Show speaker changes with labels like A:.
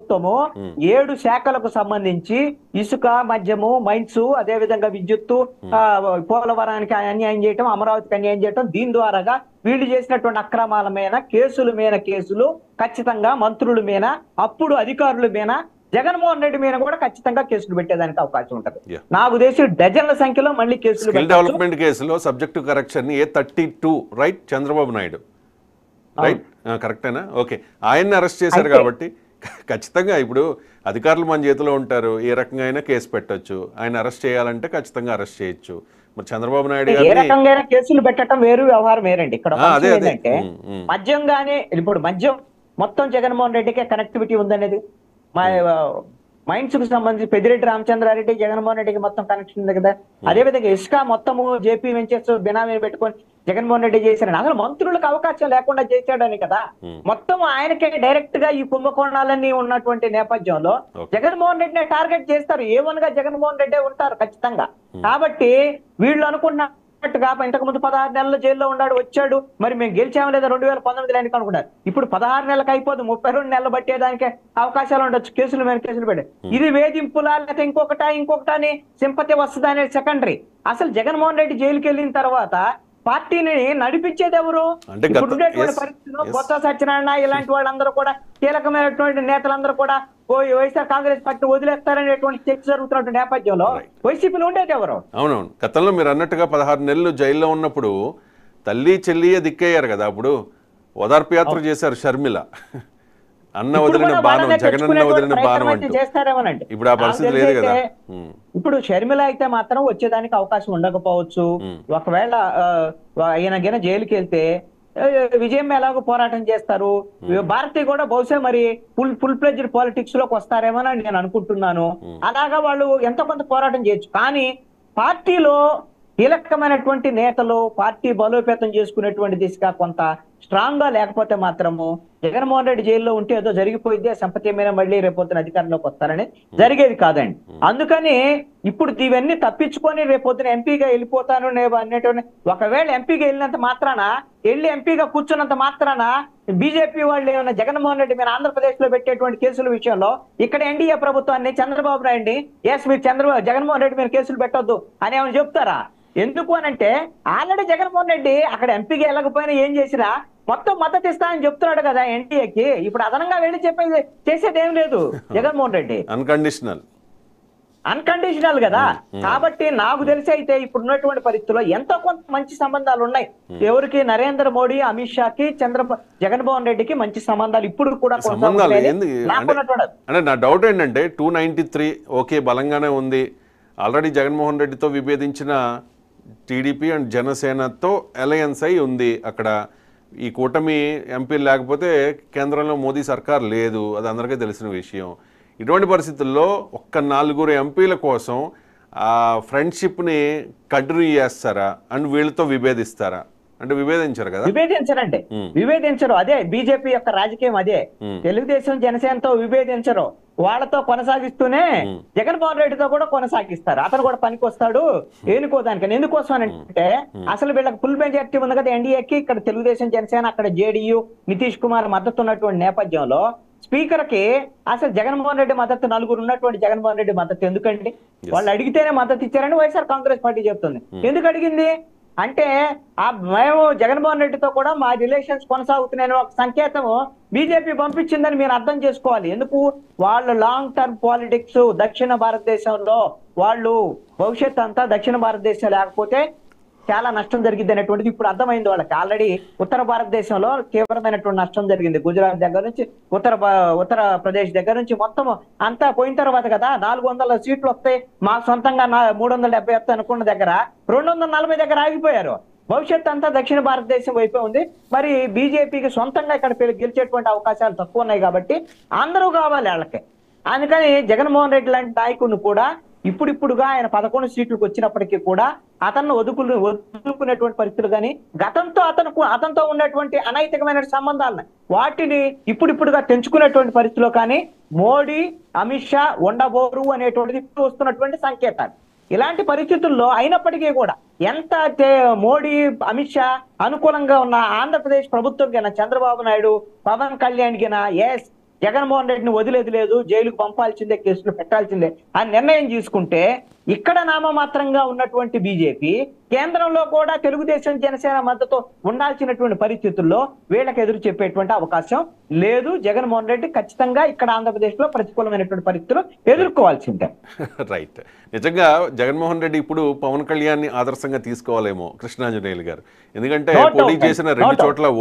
A: ప్రభుత్వము 7 శాఖలకు సంబంధించి ఇసుక, మద్యము, మైన్స్, అదే విధంగా విద్యుత్తు, పోలవరానికి అన్యాయం చేయటం, అమరావతికి అన్యాయం చేయటం, దీని ద్వారాగా వీళ్ళు చేసినటువంటి అక్రమాల మీద కేసులు ఖచ్చితంగా మంత్రుల మీద, అప్పుడు అధికారుల మీద, జగన్మోహన్ రెడ్డి మీద కూడా ఖచ్చితంగా కేసులు పెట్టేదానికి అవకాశం ఉంటుంది. నాకు తెలిసి డజన్ల సంఖ్యలో మళ్ళీ కేసులు.
B: డెవలప్మెంట్ కేసులో subject correction A32 right, Chandrababu Naidu right, కరెక్టేనా? ఓకే, ఆయన్ని అరెస్ట్ చేశారు కాబట్టి ఖచ్చితంగా ఇప్పుడు అధికారులు మన చేతిలో ఉంటారు, ఏ రకంగా అయినా కేసు పెట్టొచ్చు. ఆయన అరెస్ట్ చేయాలంటే ఖచ్చితంగా అరెస్ట్ చేయొచ్చు. మరి చంద్రబాబు నాయుడు
A: ఏ రకంగా కేసులు పెట్టడం వేరు, వ్యవహారం వేరండి. ఇక్కడ ఏంటంటే మద్యం గానీ, ఇప్పుడు మద్యం మొత్తం జగన్మోహన్ రెడ్డికే కనెక్టివిటీ ఉందనేది, మైన్స్ కు సంబంధించి పెద్దిరెడ్డి రామచంద్రారెడ్డి, జగన్మోహన్ రెడ్డికి మొత్తం కనెక్షన్ ఉంది కదా. అదేవిధంగా ఇసుక మొత్తము జేపీ వెంచర్స్ బినామీ పెట్టుకొని జగన్మోహన్ రెడ్డి చేశారని, అసలు మంత్రులకు అవకాశం లేకుండా చేశాడని కదా. మొత్తం ఆయనకే డైరెక్ట్ గా ఈ కుంభకోణాలన్నీ ఉన్నటువంటి నేపథ్యంలో జగన్మోహన్ రెడ్డిని టార్గెట్ చేస్తారు. ఏమనగా జగన్మోహన్ రెడ్డి ఉంటారు ఖచ్చితంగా. కాబట్టి వీళ్ళు అనుకున్న ఇంతకు ముందు 16 నెలలు జైల్లో ఉన్నాడు, వచ్చాడు, మరి మేము గెలిచాము లేదా 2019 ఎన్నిక అనుకున్నారు. ఇప్పుడు 16 నెలలకు అయిపోదు, 32 నెలలు పట్టేదానికి అవకాశాలు ఉండొచ్చు. కేసులు మీద కేసులు పెట్టారు. ఇది వేధింపులా లేకపోతే ఇంకొకటని సింపతి వస్తుందా అనేది సెకండరీ. అసలు జగన్మోహన్ రెడ్డి జైలుకి వెళ్ళిన తర్వాత పార్టీని నడిపించేది ఎవరు? ఇప్పుడున్నటువంటి పరిస్థితుల్లో బొత్స సత్యనారాయణ ఇలాంటి వాళ్ళందరూ కూడా, కీలకమైనటువంటి నేతలందరూ కూడా వైఎస్ఆర్ కాంగ్రెస్ పార్టీ వదిలేస్తారనేటువంటి చర్చ జరుగుతున్న నేపథ్యంలో వైసీపీలో ఉండేది ఎవరు?
B: అవునవును, గతంలో మీరు అన్నట్టుగా 16 నెలలు జైల్లో ఉన్నప్పుడు తల్లి చెల్లియే దిక్కయ్యారు కదా. అప్పుడు ఓదార్పు యాత్ర చేశారు షర్మిల, అన్న వదిలిన బాణం, జగనన్న వదిలిన బాణం అంటూ.
A: చేస్తారేమోనండి.
B: ఇప్పుడు ఆ పరిస్థితి లేదు కదా.
A: ఇప్పుడు షర్మిల అయితే మాత్రం వచ్చేదానికి అవకాశం ఉండకపోవచ్చు. ఒకవేళ ఈయన జైలుకి వెళ్తే విజయం ఎలాగో పోరాటం చేస్తారు. భారతి కూడా బహుశా మరి ఫుల్ ప్లెడ్జ్డ్ పాలిటిక్స్ లోకి వస్తారేమోనని నేను అనుకుంటున్నాను. అలాగా వాళ్ళు ఎంతో కొంత పోరాటం చేయొచ్చు. కానీ పార్టీలో కీలకమైనటువంటి నేతలు పార్టీ బలోపేతం చేసుకునేటువంటి దిశగా కొంత స్ట్రాంగ్ గా లేకపోతే మాత్రము జగన్మోహన్ రెడ్డి జైల్లో ఉంటే ఏదో జరిగిపోయింది, సంపతి మీద మళ్ళీ రేపొద్దున అధికారంలోకి వస్తారని జరిగేది కాదండి. అందుకని ఇప్పుడు ఇవన్నీ తప్పించుకొని రేపొద్దున ఎంపీగా వెళ్ళిపోతాను అనేటువంటి, ఒకవేళ ఎంపీగా వెళ్ళినంత మాత్రాన, వెళ్ళి ఎంపీగా కూర్చున్నంత మాత్రాన బీజేపీ వాళ్ళు ఏమన్నా జగన్మోహన్ రెడ్డి మీద ఆంధ్రప్రదేశ్ లో పెట్టేటువంటి కేసుల విషయంలో ఇక్కడ ఎన్డీఏ ప్రభుత్వాన్ని, చంద్రబాబు నాయుడిని మీరు జగన్మోహన్ రెడ్డి మీద కేసులు పెట్టొద్దు అని ఏమైనా చెప్తారా? ఎందుకు అనంటే ఆల్రెడీ జగన్మోహన్ రెడ్డి అక్కడ ఎంపీగా వెళ్ళకపోయినా ఏం చేసినా మొత్తం మద్దతు ఇస్తా అని చెప్తున్నాడు కదా ఎన్డీఏకి. ఇప్పుడు అదనంగా వెళ్ళి చెప్పేది చేసేది ఏం లేదు జగన్మోహన్ రెడ్డి, అన్కండిషనల్ కదా. కాబట్టి నాకు తెలిసి అయితే ఇప్పుడు ఉన్నటువంటి పరిస్థితుల్లో ఎంతో కొంత మంచి సంబంధాలు ఉన్నాయి. ఎవరికి? నరేంద్ర మోడీ, అమిత్ షాకి, జగన్మోహన్ రెడ్డికి మంచి సంబంధాలు ఇప్పుడు కూడా.
B: అంటే నా డౌట్ ఏంటంటే 293 ఓకే బలంగానే ఉంది. ఆల్రెడీ జగన్మోహన్ రెడ్డితో విభేదించిన టీడీపీ అండ్ జనసేనతో అలయన్స్ అయి ఉంది. అక్కడ ఈ కూటమి ఎంపీలు లేకపోతే కేంద్రంలో మోదీ సర్కార్ లేదు, అది అందరికీ తెలిసిన విషయం. ఇటువంటి పరిస్థితుల్లో ఒక్క 4 ఎంపీల కోసం ఆ ఫ్రెండ్షిప్ని కంటిన్యూ చేస్తారా అండ్ వీళ్ళతో విభేదిస్తారా? అంటే విభేదించరు కదా.
A: విభేదించరు. అదే బీజేపీ యొక్క రాజకీయం. అదే తెలుగుదేశం జనసేనతో విభేదించరు, వాళ్ళతో కొనసాగిస్తూనే జగన్మోహన్ రెడ్డితో కూడా కొనసాగిస్తారు. అతను కూడా పనికి వస్తాడు ఏనుకోదానికని. ఎందుకోసం అంటే అసలు వీళ్ళకి ఫుల్ మెజారిటీ ఉంది కదా ఎన్డీఏకి. ఇక్కడ తెలుగుదేశం జనసేన, అక్కడ జేడీయూ, నితీష్ కుమార్ మద్దతు ఉన్నటువంటి నేపథ్యంలో స్పీకర్ కి అసలు జగన్మోహన్ రెడ్డి మద్దతు 4 ఉన్నటువంటి జగన్మోహన్ రెడ్డి మద్దతు ఎందుకండి? వాళ్ళు అడిగితేనే మద్దతు ఇచ్చారని వైఎస్ఆర్ కాంగ్రెస్ పార్టీ చెప్తుంది. ఎందుకు అడిగింది అంటే మేము జగన్మోహన్ రెడ్డితో కూడా మా రిలేషన్స్ కొనసాగుతున్నాయని ఒక సంకేతము బీజేపీ పంపించిందని మీరు అర్థం చేసుకోవాలి. ఎందుకు? వాళ్ళు లాంగ్ టర్మ్ పాలిటిక్స్, దక్షిణ భారతదేశంలో వాళ్ళు భవిష్యత్ అంతా దక్షిణ భారతదేశం లేకపోతే చాలా నష్టం జరిగింది అనేటువంటిది ఇప్పుడు అర్థమైంది వాళ్ళకి. ఆల్రెడీ ఉత్తర భారతదేశంలో తీవ్రమైనటువంటి నష్టం జరిగింది. గుజరాత్ దగ్గర నుంచి ఉత్తరప్రదేశ్ దగ్గర నుంచి మొత్తం అంతా పోయిన తర్వాత కదా 400 సీట్లు వస్తాయి, మాకు సొంతంగా 370 వస్తాయి అనుకున్న దగ్గర 240 దగ్గర ఆగిపోయారు. భవిష్యత్ అంతా దక్షిణ భారతదేశం వైపే ఉంది. మరి బీజేపీకి సొంతంగా ఇక్కడ గెలిచేటువంటి అవకాశాలు తక్కువ ఉన్నాయి కాబట్టి అందరూ కావాలి వాళ్ళకి. అందుకని జగన్మోహన్ రెడ్డి లాంటి నాయకుడిని కూడా ఇప్పుడిప్పుడుగా ఆయన 11 సీట్లకు వచ్చినప్పటికీ కూడా అతన్ని వదులుకునేటువంటి పరిస్థితులు కానీ, అతనితో ఉన్నటువంటి అనైతికమైన సంబంధాలను వాటిని ఇప్పుడిప్పుడుగా తెంచుకునేటువంటి పరిస్థితిలో కానీ మోడీ, అమిత్ షా ఉండబోరు అనేటువంటిది ఇప్పుడు వస్తున్నటువంటి సంకేతాలు. ఇలాంటి పరిస్థితుల్లో అయినప్పటికీ కూడా ఎంత మోడీ, అమిత్ షా అనుకూలంగా ఉన్న ఆంధ్రప్రదేశ్ ప్రభుత్వం కింద చంద్రబాబు నాయుడు, పవన్ కళ్యాణ్ కింద జగన్మోహన్ రెడ్డిని వదిలేది లేదు, జైలుకు పంపాల్సిందే, కేసులు పెట్టాల్సిందే అని నిర్ణయం తీసుకుంటే ఇక్కడ నామమాత్రంగా ఉన్నటువంటి బీజేపీ కేంద్రంలో కూడా తెలుగుదేశం జనసేన మద్దతు ఉండాల్సినటువంటి పరిస్థితుల్లో వీళ్ళకి ఎదురు చెప్పేటువంటి అవకాశం లేదు. జగన్మోహన్ రెడ్డి ఖచ్చితంగా ఇక్కడ ఆంధ్రప్రదేశ్ లో ప్రతికూలమైనటువంటి పరిస్థితులు ఎదుర్కోవాల్సిందే.
B: రైట్. నిజంగా జగన్మోహన్ రెడ్డి ఇప్పుడు పవన్ కళ్యాణ్ ని ఆదర్శంగా తీసుకోవాలేమో కృష్ణాంజనేయులు గారు, ఎందుకంటే పోటీ చేసిన 2 చోట్ల